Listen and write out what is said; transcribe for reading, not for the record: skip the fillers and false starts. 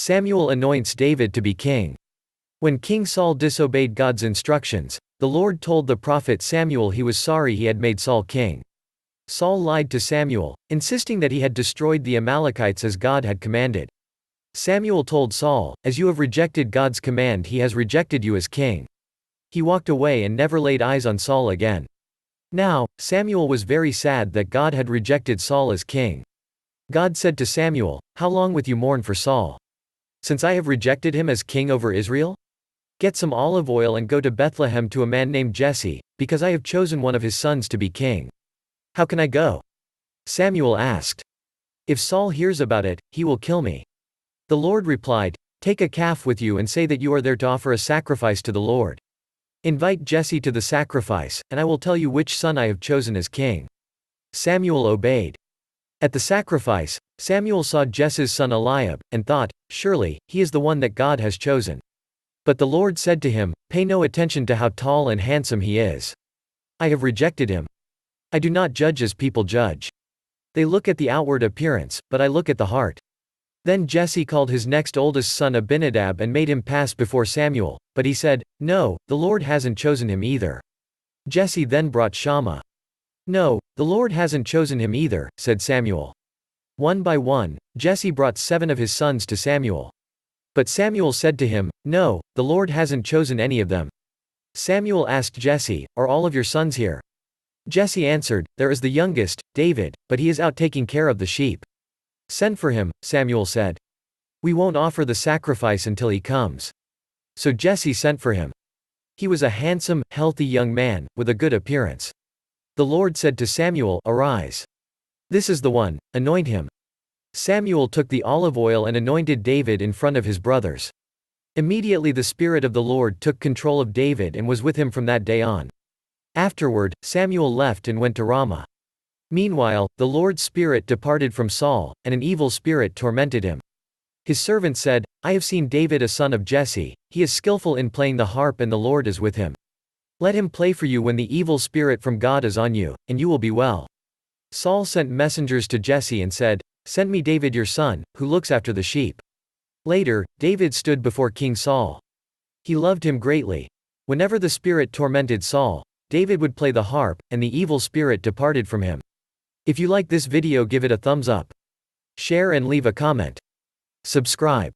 Samuel anoints David to be king. When King Saul disobeyed God's instructions, the Lord told the prophet Samuel he was sorry he had made Saul king. Saul lied to Samuel, insisting that he had destroyed the Amalekites as God had commanded. Samuel told Saul, "As you have rejected God's command, he has rejected you as king." He walked away and never laid eyes on Saul again. Now, Samuel was very sad that God had rejected Saul as king. God said to Samuel, "How long will you mourn for Saul? Since I have rejected him as king over Israel? Get some olive oil and go to Bethlehem to a man named Jesse, because I have chosen one of his sons to be king." "How can I go?" Samuel asked. "If Saul hears about it, he will kill me." The Lord replied, "Take a calf with you and say that you are there to offer a sacrifice to the Lord. Invite Jesse to the sacrifice, and I will tell you which son I have chosen as king." Samuel obeyed. At the sacrifice, Samuel saw Jesse's son Eliab, and thought, "Surely, he is the one that God has chosen." But the Lord said to him, "Pay no attention to how tall and handsome he is. I have rejected him. I do not judge as people judge. They look at the outward appearance, but I look at the heart." Then Jesse called his next oldest son Abinadab and made him pass before Samuel, but he said, "No, the Lord hasn't chosen him either." Jesse then brought Shammah. "No, the Lord hasn't chosen him either," said Samuel. One by one, Jesse brought 7 of his sons to Samuel. But Samuel said to him, "No, the Lord hasn't chosen any of them." Samuel asked Jesse, "Are all of your sons here?" Jesse answered, "There is the youngest, David, but he is out taking care of the sheep." "Send for him," Samuel said. "We won't offer the sacrifice until he comes." So Jesse sent for him. He was a handsome, healthy young man, with a good appearance. The Lord said to Samuel, "Arise. This is the one, anoint him." Samuel took the olive oil and anointed David in front of his brothers. Immediately the Spirit of the Lord took control of David and was with him from that day on. Afterward, Samuel left and went to Ramah. Meanwhile, the Lord's Spirit departed from Saul, and an evil spirit tormented him. His servant said, "I have seen David a son of Jesse, he is skillful in playing the harp and the Lord is with him. Let him play for you when the evil spirit from God is on you, and you will be well." Saul sent messengers to Jesse and said, "Send me David your son, who looks after the sheep." Later, David stood before King Saul. He loved him greatly. Whenever the spirit tormented Saul, David would play the harp, and the evil spirit departed from him. If you like this video, give it a thumbs up. Share and leave a comment. Subscribe.